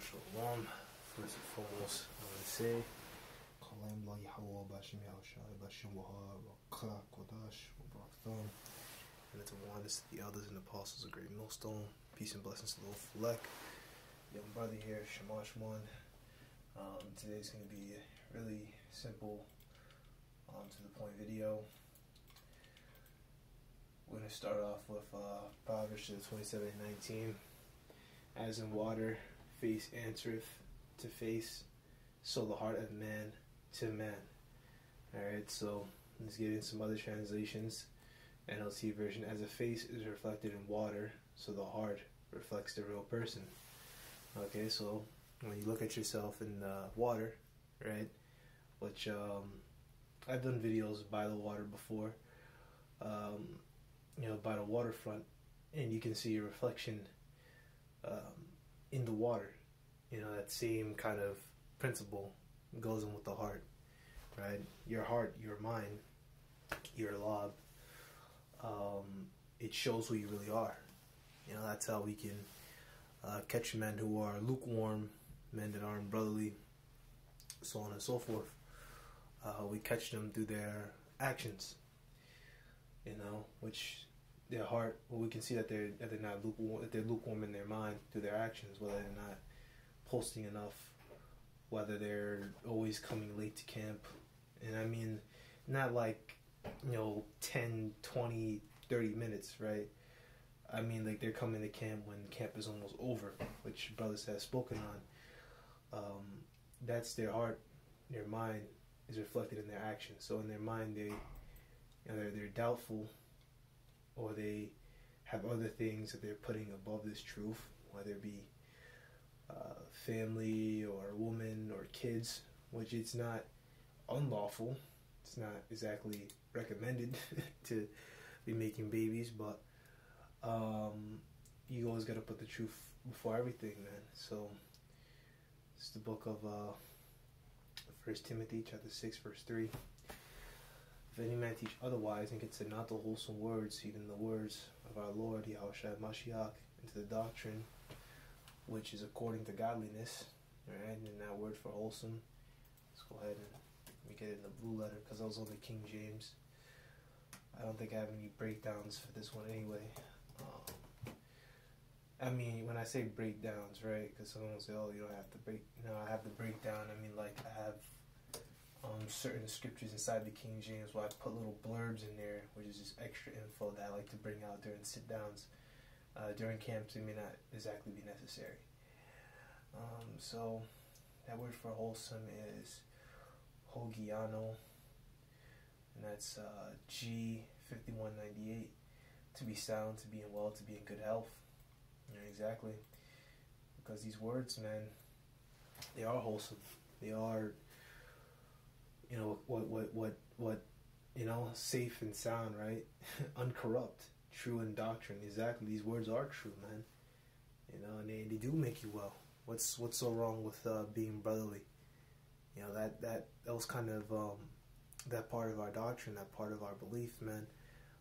Shalom. First and foremost, I want to say, and to warn the elders and apostles of Great Millstone. Peace and blessings to the Fulek. Young brother here, Shamash one. Today's going to be a really simple, to the point video. We're going to start off with Proverbs 27:19. As in water, face answereth to face, so the heart of man to man. Alright, so let's get in some other translations. NLT version, as a face is reflected in water, so the heart reflects the real person. Okay, so when you look at yourself in water, right, which I've done videos by the water before, by the waterfront, and you can see your reflection in the water. That same kind of principle goes in with the heart, right? Your heart, your mind, your lob, it shows who you really are. That's how we can catch men who are lukewarm, men that aren't brotherly, so on and so forth. We catch them through their actions, which their heart, we can see that they're not lukewarm, that they're lukewarm in their mind through their actions, whether they're not posting enough, whether they're always coming late to camp. And I mean, not like 10, 20, 30 minutes, right? I mean, like, they're coming to camp when camp is almost over, which brothers have spoken on. That's their heart. Their mind is reflected in their actions. So in their mind, they're doubtful, or they have other things that they're putting above this truth, whether it be family or woman or kids, which it's not unlawful. It's not exactly recommended to be making babies, but you always got to put the truth before everything, man. So it's the book of 1 Timothy chapter 6 verse 3. If any man teach otherwise and consider not the wholesome words, even the words of our Lord Yahushua Mashiach, into the doctrine which is according to godliness, right? And that word for wholesome, let's go ahead and let me get it in the blue letter, because I was on the King James. I don't think I have any breakdowns for this one anyway. I mean, when I say breakdowns, right, because someone will say, oh, you don't have to break, I have the breakdown. I mean, like, I have certain scriptures inside the King James where I put little blurbs in there, which is just extra info that I like to bring out during sit-downs. During camps, it may not exactly be necessary. So that word for wholesome is hogiano, and that's G5198. To be sound, to be in well, to be in good health. Exactly. Because these words, man, they are wholesome. They are, safe and sound, right? Uncorrupt, true in doctrine. Exactly. These words are true, man. And they do make you well. What's so wrong with being brotherly? That was kind of that part of our doctrine, that part of our belief, man,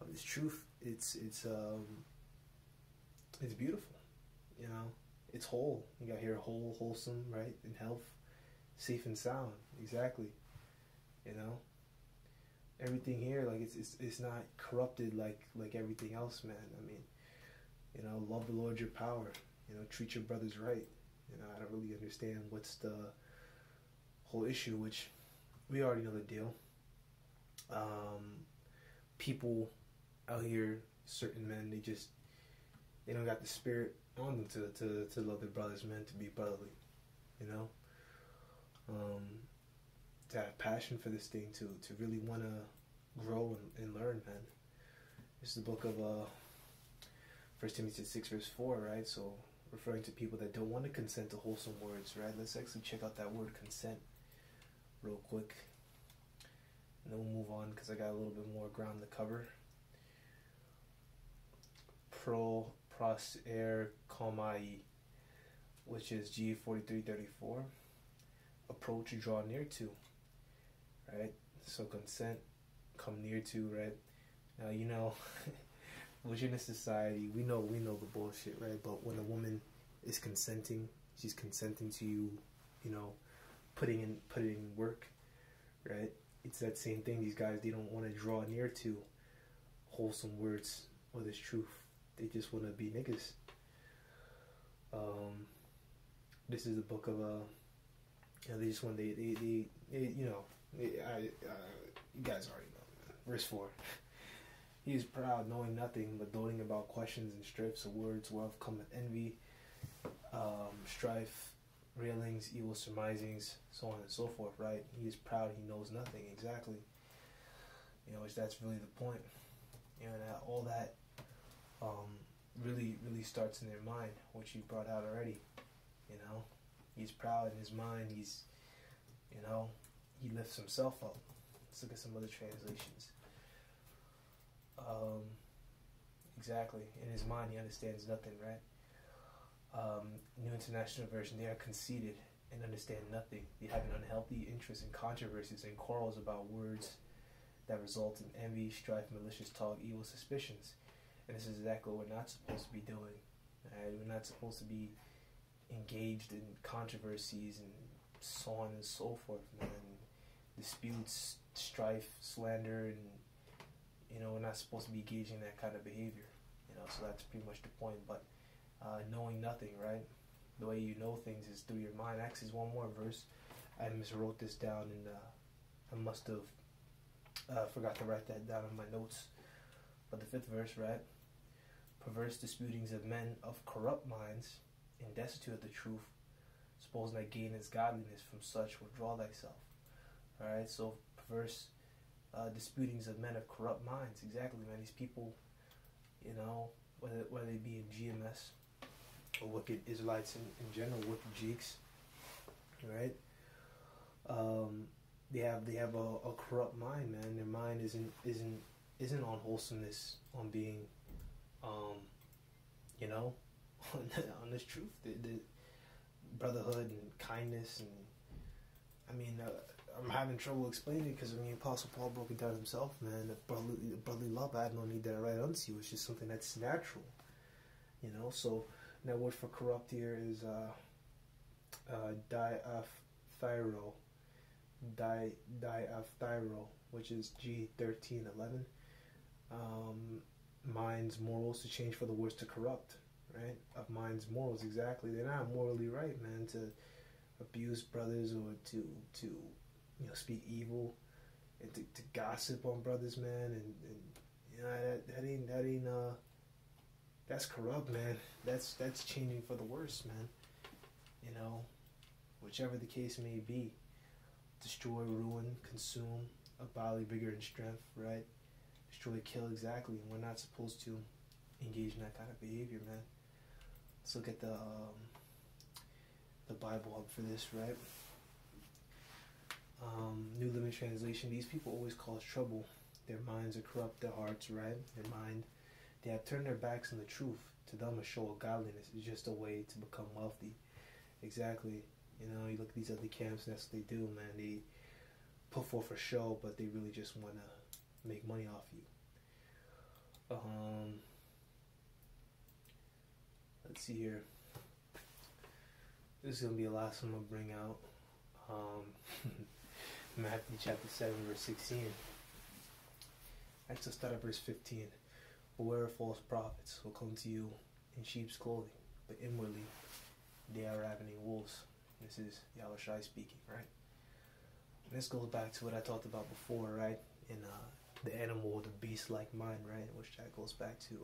of this truth. It's beautiful. It's whole. You got here whole, wholesome, right, in health, safe and sound. Exactly. Everything here, like, it's not corrupted like everything else, man. I mean, love the Lord your power. Treat your brothers right. I don't really understand what's the whole issue, which we already know the deal. People out here, certain men, they don't got the spirit on them to love their brothers, man, to be brotherly, to have passion for this thing, to really want to grow and learn, man. This is the book of 1 Timothy 6 verse 4, right? So referring to people that don't want to consent to wholesome words, right? Let's actually check out that word consent real quick, and then we'll move on, because I got a little bit more ground to cover. Proser komai, which is G4334. Approach, draw near to, right? So consent, come near to, right? Now, within a society, we know the bullshit, right? But when a woman is consenting He's consenting to you, you know, putting in work, right? It's that same thing. These guys, they don't want to draw near to wholesome words or this truth. They just want to be niggas. This is the book of they just want you guys already know, man. Verse 4. He is proud, knowing nothing, but doting about questions and strifes of words, whereof cometh envy, strife, railings, evil surmisings, so on and so forth, right? He is proud, he knows nothing, exactly. You know, that's really the point. You know, that all that really starts in their mind, which you brought out already. You know, he's proud in his mind, he's, you know, he lifts himself up. Let's look at some other translations. Exactly. In his mind, he understands nothing, right? New International Version, they are conceited and understand nothing. They have an unhealthy interest in controversies and quarrels about words that result in envy, strife, malicious talk, evil suspicions. And this is exactly what we're not supposed to be doing. Right? We're not supposed to be engaged in controversies and so on and so forth, man. Disputes, strife, slander, and you know, we're not supposed to be engaging in that kind of behavior. You know, so that's pretty much the point. But knowing nothing, right? The way you know things is through your mind. Actually, one more verse. I miswrote this down, and I must have forgot to write that down in my notes. But the 5th verse, right? Perverse disputings of men of corrupt minds, and destitute of the truth, supposing that gain is godliness, from such withdraw thyself. Alright, so perverse disputings of men of corrupt minds. Exactly, man. These people, you know, whether they be in GMS or wicked Israelites in general, wicked Jeeks, right? They have a corrupt mind, man. Their mind isn't on wholesomeness, on being, you know, on this truth, the brotherhood and kindness, and I mean, I'm having trouble explaining it because I mean, Apostle Paul broke it down himself, man. The brotherly love, I have no need that I write unto you. It's just something that's natural, you know. So that word for corrupt here is diaphthyro, which is G13:11. Minds, morals, to change for the words to corrupt, right? Of minds, morals, exactly. They're not morally right, man, to abuse brothers or to you know, speak evil and to gossip on brothers, man, and you know, that ain't that's corrupt, man. That's changing for the worse, man. You know, whichever the case may be, destroy, ruin, consume, of bodily vigor and strength, right? Destroy, kill, exactly. And we're not supposed to engage in that kind of behavior, man. Let's look at the Bible Hub for this, right? New Living Translation. These people always cause trouble. Their minds are corrupt, their hearts, right? Their mind. They have turned their backs on the truth. To them, a show of godliness is just a way to become wealthy. Exactly. You know, you look at these other camps, and that's what they do, man. They put forth a show, but they really just want to make money off you. Let's see here. This is going to be the last one I'll bring out. Matthew chapter 7, verse 16. Let's start at verse 15. Beware of false prophets who come to you in sheep's clothing, but inwardly they are ravening wolves. This is Yahushua speaking, right? And this goes back to what I talked about before, right? In the animal, the beast-like mind, right? Which that goes back to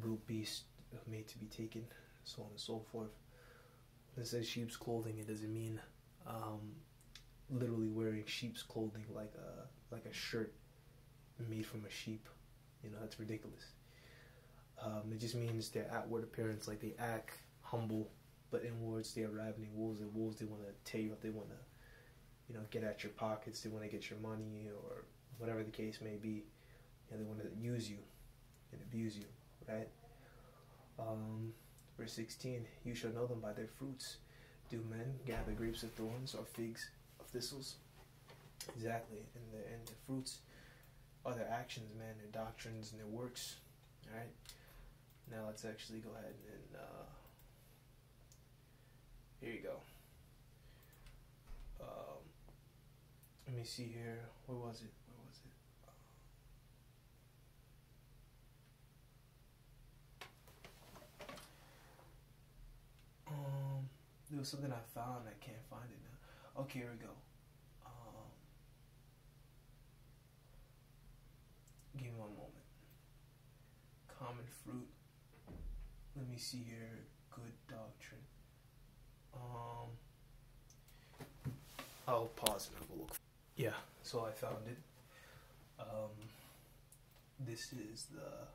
brute beast made to be taken, so on and so forth. When it says sheep's clothing, it doesn't mean literally wearing sheep's clothing like a shirt made from a sheep. You know, that's ridiculous. It just means their outward appearance, like they act humble, but inwards they are ravening wolves. And wolves, they want to tear you up. They want to, you know, get at your pockets. They want to get your money or whatever the case may be. You know, they want to use you and abuse you, right? Verse 16, you shall know them by their fruits. Do men gather grapes of thorns or figs of thistles? Exactly. And the fruits are their actions, man, their doctrines and their works. Alright? Now let's actually go ahead and Here you go. Let me see here. Where was it? There was something I found. I can't find it now. Okay, here we go. Give me one moment. Common fruit. Let me see here. Good doctrine. I'll pause and have a look. Yeah, so I found it. This is the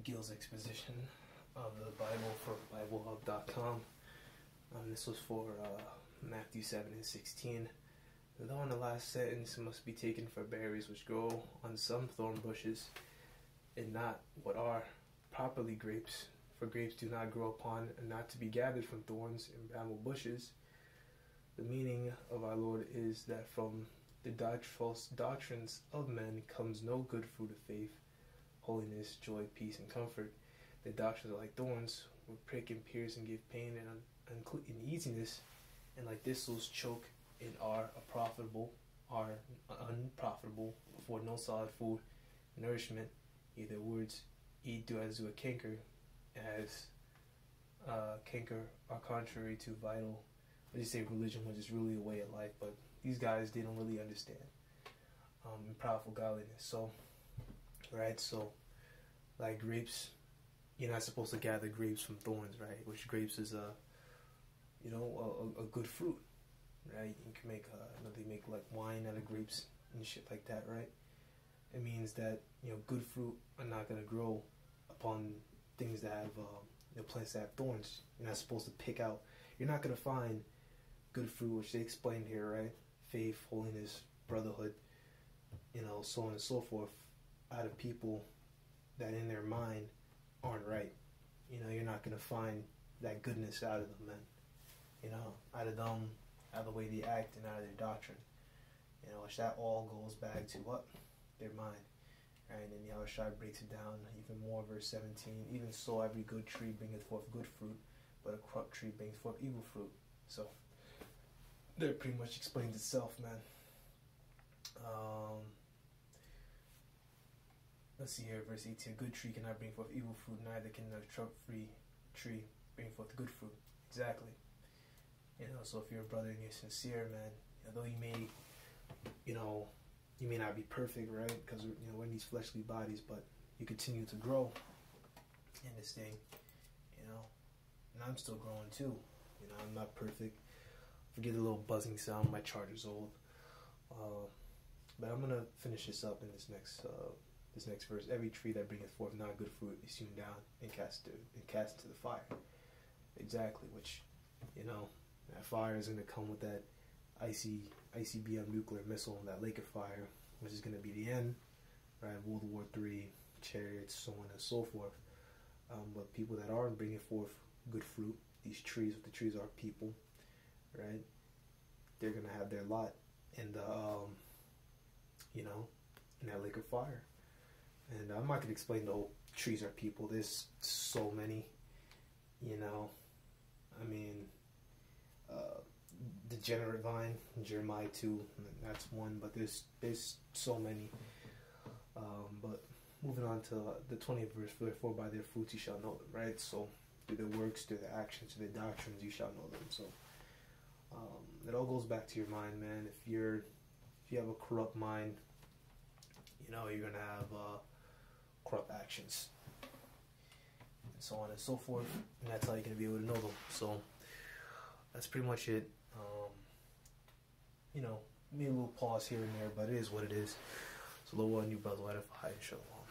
Gill's exposition of the Bible for BibleHub.com. This was for Matthew 7:16. Though in the last sentence must be taken for berries which grow on some thorn bushes, and not what are properly grapes. For grapes do not grow upon, and not to be gathered from thorns and bramble bushes. The meaning of our Lord is that from the false doctrines of men comes no good fruit of faith, holiness, joy, peace, and comfort. The doctrines are like thorns, which prick and pierce and give pain and uneasiness, and like thistles choke and are unprofitable, afford no solid food, nourishment. Either words eat do as do a canker, as canker are contrary to vital, what do you say, religion, which is really a way of life. But these guys didn't really understand powerful godliness. So, right? So, like grapes, you're not supposed to gather grapes from thorns, right? Which grapes is a good fruit, right? You can make they make like wine out of grapes and shit like that, right? It means that good fruit are not gonna grow upon things that have plants that have thorns. You're not supposed to pick out. You're not gonna find good fruit, which they explained here, right? Faith, holiness, brotherhood, so on and so forth, out of people that in their mind aren't right. You're not gonna find that goodness out of them, man. Out of them, out of the way they act and out of their doctrine. Which that all goes back to what? Their mind. Right? And Yahushua breaks it down even more, verse 17. Even so, every good tree bringeth forth good fruit, but a corrupt tree brings forth evil fruit. So, that pretty much explains itself, man. Let's see here, verse 18. A good tree cannot bring forth evil fruit, neither can a corrupt-free tree bring forth good fruit. Exactly. So if you're a brother and you're sincere, man, though you may not be perfect, right? Because we're in these fleshly bodies, but you continue to grow in this thing, and I'm still growing too. I'm not perfect. Forget the little buzzing sound. My charger's old. But I'm gonna finish this up in this next verse. Every tree that bringeth forth not good fruit is hewn down and cast into the fire. Exactly. Which, that fire is gonna come with that ICBM nuclear missile, that lake of fire, which is gonna be the end, right? World War III, chariots, so on and so forth. But people that are bringing forth good fruit, these trees, the trees are people, right? They're gonna have their lot in the in that lake of fire. And I'm not gonna explain the whole trees are people. There's so many, degenerate vine, Jeremiah 2, that's one, but there's so many. But moving on to the 20th verse, therefore by their fruits you shall know them, right? So through their works, through their actions, through their doctrines, you shall know them. So it all goes back to your mind, man. If you have a corrupt mind, you're gonna have corrupt actions, and so on and so forth, and that's how you're gonna be able to know them. So that's pretty much it. Maybe a little pause here and there, but it is what it is. So, Lord, you brother, edify, and shalom.